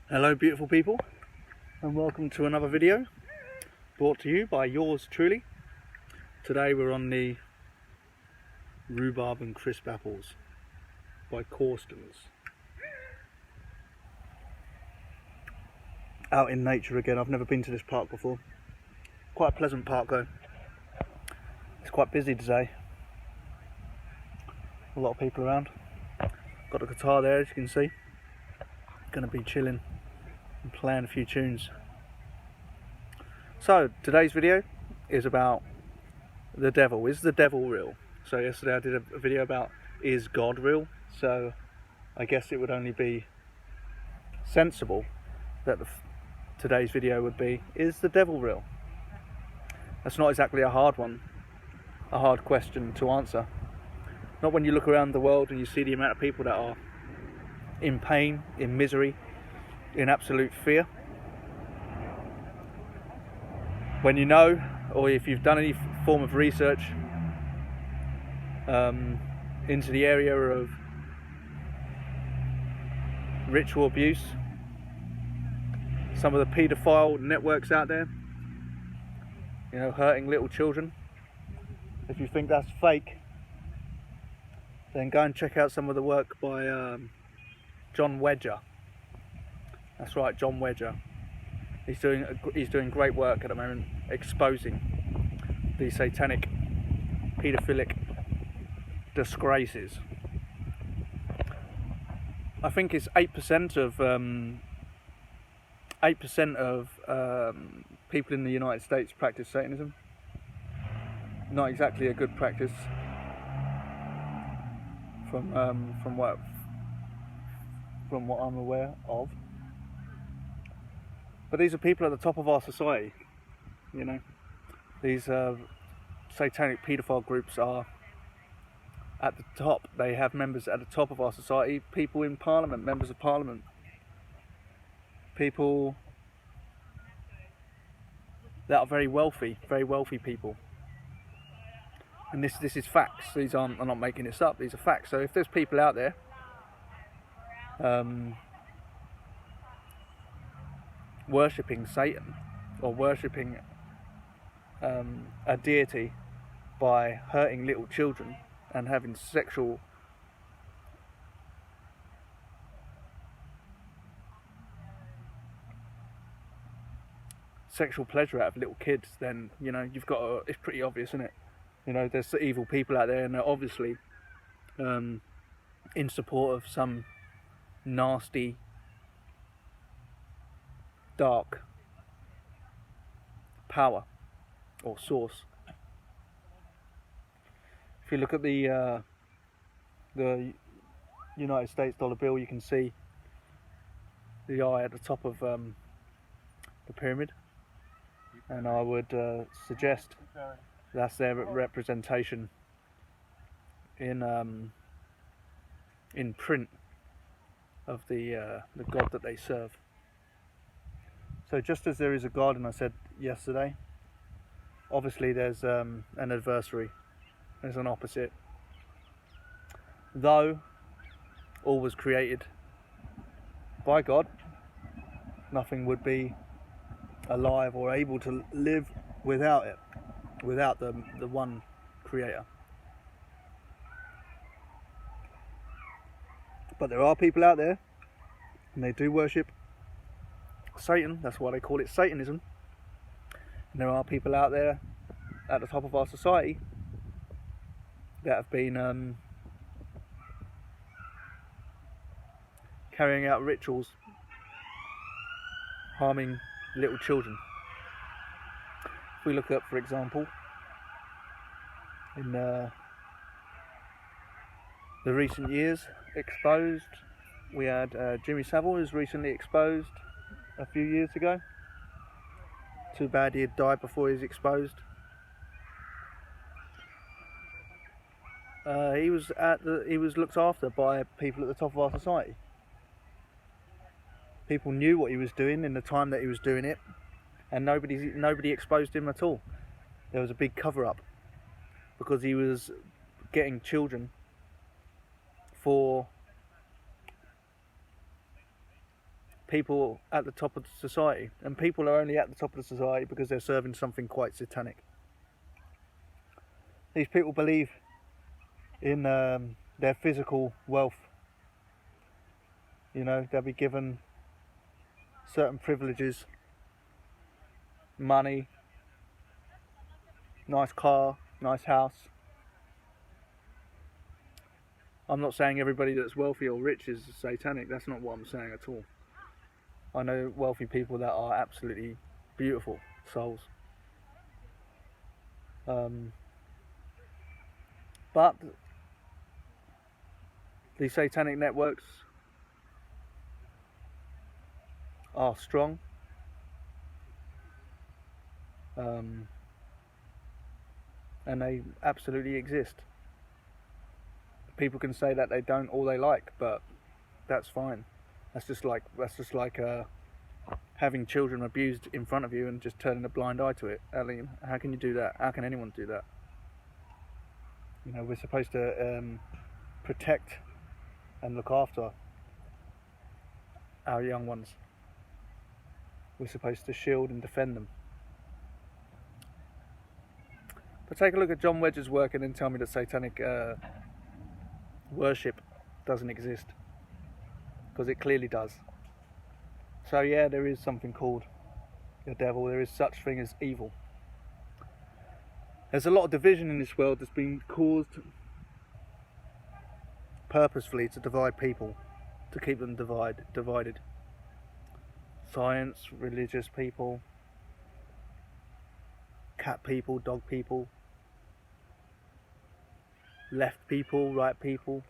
Hello beautiful people, and welcome to another video brought to you by yours truly. Today we're on the Rhubarb and Crisp Apples by Corstons. Out in nature again. I've never been to this park before. Quite a pleasant park though. It's quite busy today. A lot of people around. Got the guitar there, as you can see. Gonna be chilling and playing a few tunes. So today's video is about the devil. Is the devil real? So yesterday I did a video about is God real? So I guess it would only be sensible that today's video would be, is the devil real? That's not exactly a hard one, a hard question to answer. Not when you look around the world and you see the amount of people that are in pain, in misery, in absolute fear. When you know, or if you've done any form of research into the area of ritual abuse, some of the paedophile networks out there, you know, hurting little children, if you think that's fake, then go and check out some of the work by John Wedger. That's right, John Wedger. He's doing great work at the moment, exposing the satanic paedophilic disgraces. I think it's 8% of people in the United States practice Satanism. Not exactly a good practice from what I'm aware of. But these are people at the top of our society, you know. These satanic paedophile groups are at the top. They have members at the top of our society, people in Parliament, members of Parliament, people that are very wealthy people. And this is facts. These aren't, I'm not making this up, these are facts. So if there's people out there worshipping Satan or worshipping a deity by hurting little children and having sexual pleasure out of little kids, then you know you've got to, it's pretty obvious, isn't it? You know, there's evil people out there, and they're obviously in support of some nasty, dark power or source. If you look at the United States dollar bill, you can see the eye at the top of the pyramid, and I would suggest that's their representation in print of the God that they serve. So just as there is a God, and I said yesterday, obviously there's an adversary, there's an opposite. Though all was created by God, nothing would be alive or able to live without it, without the one creator. But there are people out there, and they do worship Satan. That's why they call it Satanism. And there are people out there at the top of our society that have been carrying out rituals harming little children. If we look at, for example, in the recent years, exposed, we had Jimmy Savile, who was recently exposed a few years ago. Too bad he had died before he was exposed. He was looked after by people at the top of our society. People knew what he was doing in the time that he was doing it, and nobody exposed him at all. There was a big cover-up because he was getting children for people at the top of the society, and people are only at the top of the society because they're serving something quite satanic. These people believe in their physical wealth. You know, they'll be given certain privileges, money, nice car, nice house. I'm not saying everybody that's wealthy or rich is satanic. That's not what I'm saying at all. I know wealthy people that are absolutely beautiful souls. But these satanic networks are strong. And they absolutely exist. People can say that they don't all they like, but that's fine. That's just like having children abused in front of you and just turning a blind eye to it. I mean, how can you do that? How can anyone do that? You know, we're supposed to protect and look after our young ones. We're supposed to shield and defend them. But take a look at John Wedge's work and then tell me that satanic worship doesn't exist, because it clearly does. So yeah, there is something called the devil. There is such thing as evil. There's a lot of division in this world that's been caused purposefully to divide people, to keep them divided. Science, religious people, cat people, dog people, left people, right people,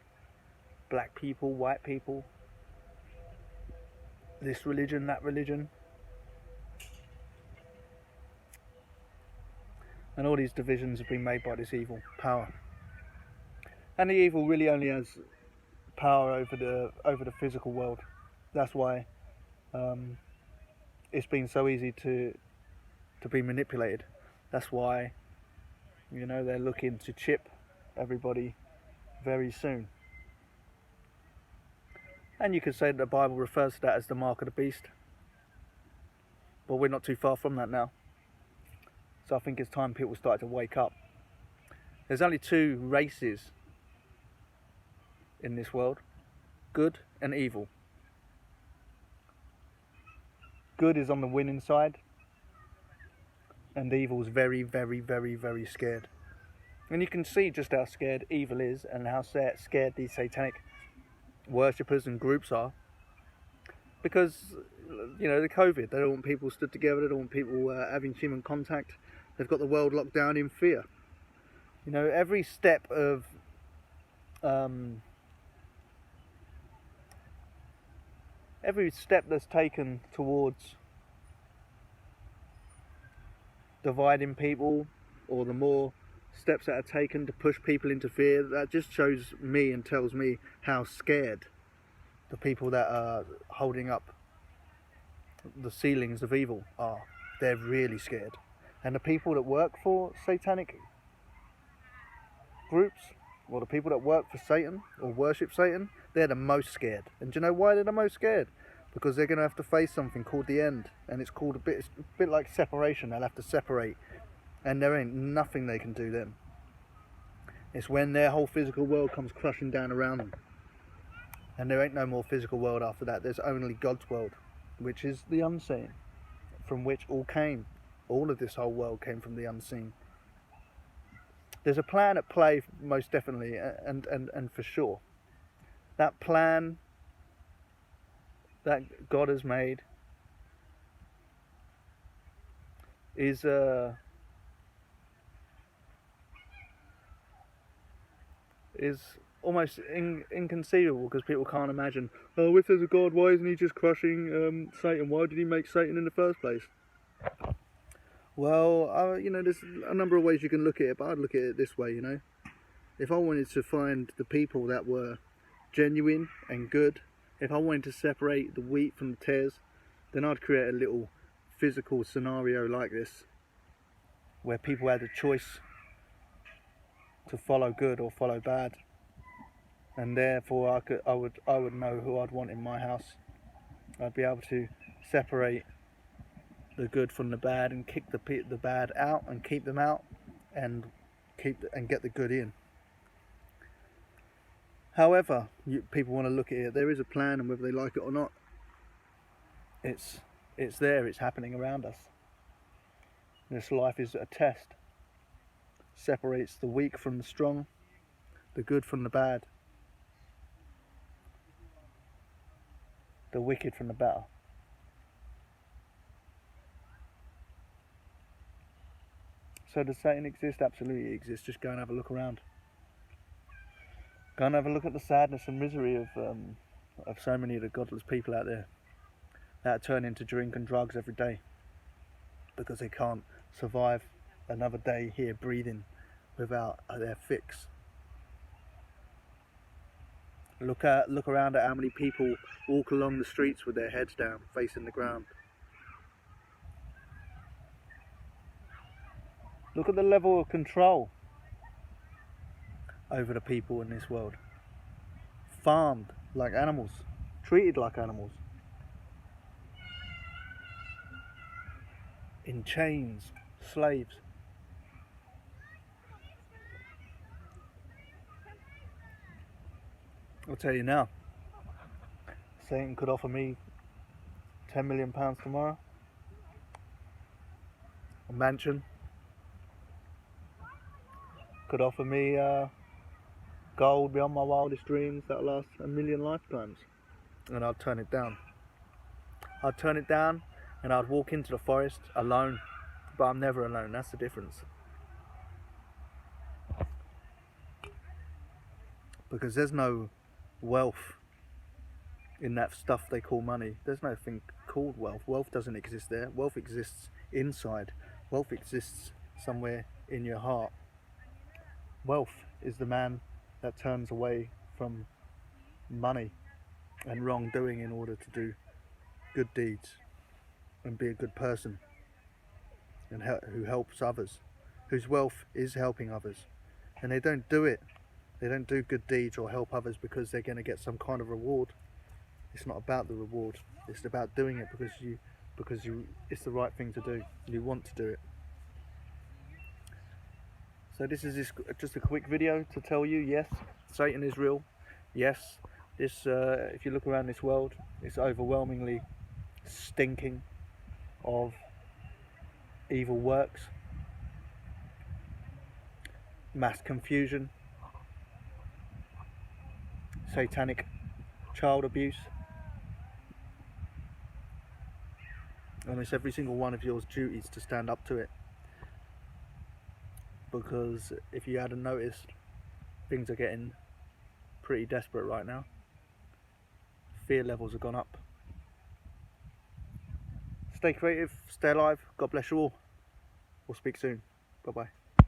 black people, white people, this religion, that religion. And all these divisions have been made by this evil power. And the evil really only has power over the physical world. That's why it's been so easy to be manipulated. That's why, you know, they're looking to chip everybody very soon. And you could say that the Bible refers to that as the mark of the beast. But we're not too far from that now. So I think it's time people start to wake up. There's only two races in this world: good and evil. Good is on the winning side, and evil is very, very, very, very scared. And you can see just how scared evil is and how scared these satanic worshippers and groups are. Because, you know, the COVID, they don't want people stood together, they don't want people having human contact. They've got the world locked down in fear. You know, every step of that's taken towards dividing people, or the more steps that are taken to push people into fear, that just shows me and tells me how scared the people that are holding up the ceilings of evil are. They're really scared. And the people that work for satanic groups, or the people that work for Satan or worship Satan, they're the most scared. And do you know why they're the most scared? Because they're going to have to face something called the end, and it's called a bit like separation. They'll have to separate, and there ain't nothing they can do then. It's when their whole physical world comes crushing down around them, and there ain't no more physical world after that. There's only God's world, which is the unseen, from which all came. All of this whole world came from the unseen. There's a plan at play, most definitely, and for sure. That plan that God has made is almost inconceivable, because people can't imagine, oh, if there's a God, why isn't he just crushing Satan? Why did he make Satan in the first place? Well, you know, there's a number of ways you can look at it, but I'd look at it this way, you know. If I wanted to find the people that were genuine and good, if I wanted to separate the wheat from the tares, then I'd create a little physical scenario like this, where people had a choice to follow good or follow bad, and therefore I would know who I'd want in my house. I'd be able to separate the good from the bad and kick the bad out and keep them out and get the good in. However, people want to look at it. There is a plan, and whether they like it or not, it's there. It's happening around us. This life is a test. Separates the weak from the strong, the good from the bad, the wicked from the better. So does Satan exist? Absolutely it exists. Just go and have a look around. Go and have a look at the sadness and misery of so many of the godless people out there that turn into drink and drugs every day because they can't survive another day here breathing without their fix. Look around at how many people walk along the streets with their heads down, facing the ground. Look at the level of control over the people in this world. Farmed like animals, treated like animals, in chains, slaves. I'll tell you now, Satan could offer me £10 million tomorrow, a mansion, could offer me gold beyond my wildest dreams that'll last a million lifetimes, and I'd turn it down. I'd turn it down and I'd walk into the forest alone, but I'm never alone. That's the difference. Because there's no wealth in that stuff they call money. There's nothing called wealth. Wealth doesn't exist there. Wealth exists inside. Wealth exists somewhere in your heart. Wealth is the man that turns away from money and wrongdoing in order to do good deeds and be a good person, and who helps others, whose wealth is helping others. And they don't do it, they don't do good deeds or help others because they're going to get some kind of reward. It's not about the reward. It's about doing it because it's the right thing to do. You want to do it. So this is just a quick video to tell you, yes, Satan is real. Yes, if you look around this world, it's overwhelmingly stinking of evil works, mass confusion, satanic child abuse, and it's every single one of your duties to stand up to it. Because if you hadn't noticed, things are getting pretty desperate right now. Fear levels have gone up. Stay creative, stay alive. God bless you all. We'll speak soon. Bye bye.